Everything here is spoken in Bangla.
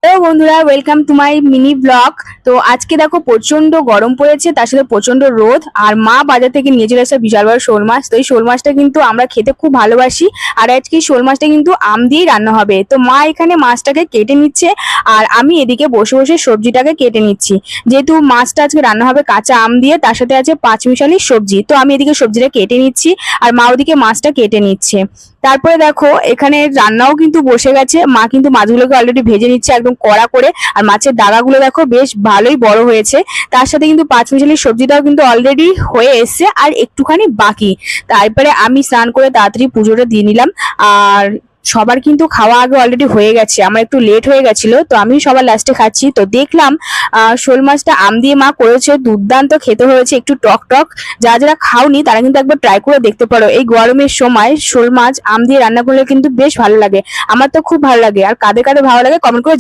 হ্যালো বন্ধুরা, welcome to my mini blog. তো আজকে দেখো প্রচন্ড গরম পড়েছে, তার সাথে প্রচন্ড রোদ। আর মা বাজার থেকে নিয়ে চলে এসেছে বিশাল বড় শোল মাছ। তো এই শোল মাছটা কিন্তু আমরা খেতে খুব ভালোবাসি। আর আজকে শোল মাছটা কিন্তু আম দিয়েই রান্না হবে। তো মা এখানে মাছটাকে কেটে নিচ্ছে, আর আমি এদিকে বসে বসে সবজিটাকে কেটে নিচ্ছি। যেহেতু মাছটা আজকে রান্না হবে কাঁচা আম দিয়ে, তার সাথে আছে পাঁচমিশালি সবজি। তো আমি এদিকে সবজিটা কেটে নিচ্ছি, আর মা ওদিকে মাছটা কেটে নিচ্ছে। তারপরে দেখো এখানে রান্নাও কিন্তু বসে গেছে। মা কিন্তু মাছগুলোকে অলরেডি ভেজে নিচ্ছে একদম কড়া করে। আর মাছের দাগাগুলো দেখো বেশ ভালোই বড় হয়েছে। তার সাথে কিন্তু পাঁচমিশালি সবজিটাও কিন্তু অলরেডি হয়ে এসছে, আর একটুখানি বাকি। তারপরে আমি স্নান করে তাড়াতাড়ি পুজোটা দিয়ে নিলাম। আর সবার কিন্তু খাওয়া আগে অলরেডি হয়ে গেছে, আমার একটু লেট হয়ে গেছিল, তো আমি সবার লাস্টে খাচ্ছি। তো দেখলাম শোল মাছটা আম দিয়ে মা করেছে, দুর্দান্ত খেতে হয়েছে, একটু টক টক। যারা যারা খাওনি তারা কিন্তু একবার ট্রাই করে দেখতে পারো। এই গরমের সময় শোল মাছ আম দিয়ে রান্না করলে কিন্তু বেশ ভালো লাগে। আমার তো খুব ভালো লাগে। আর কাদের কাদের ভালো লাগে কমেন্ট করে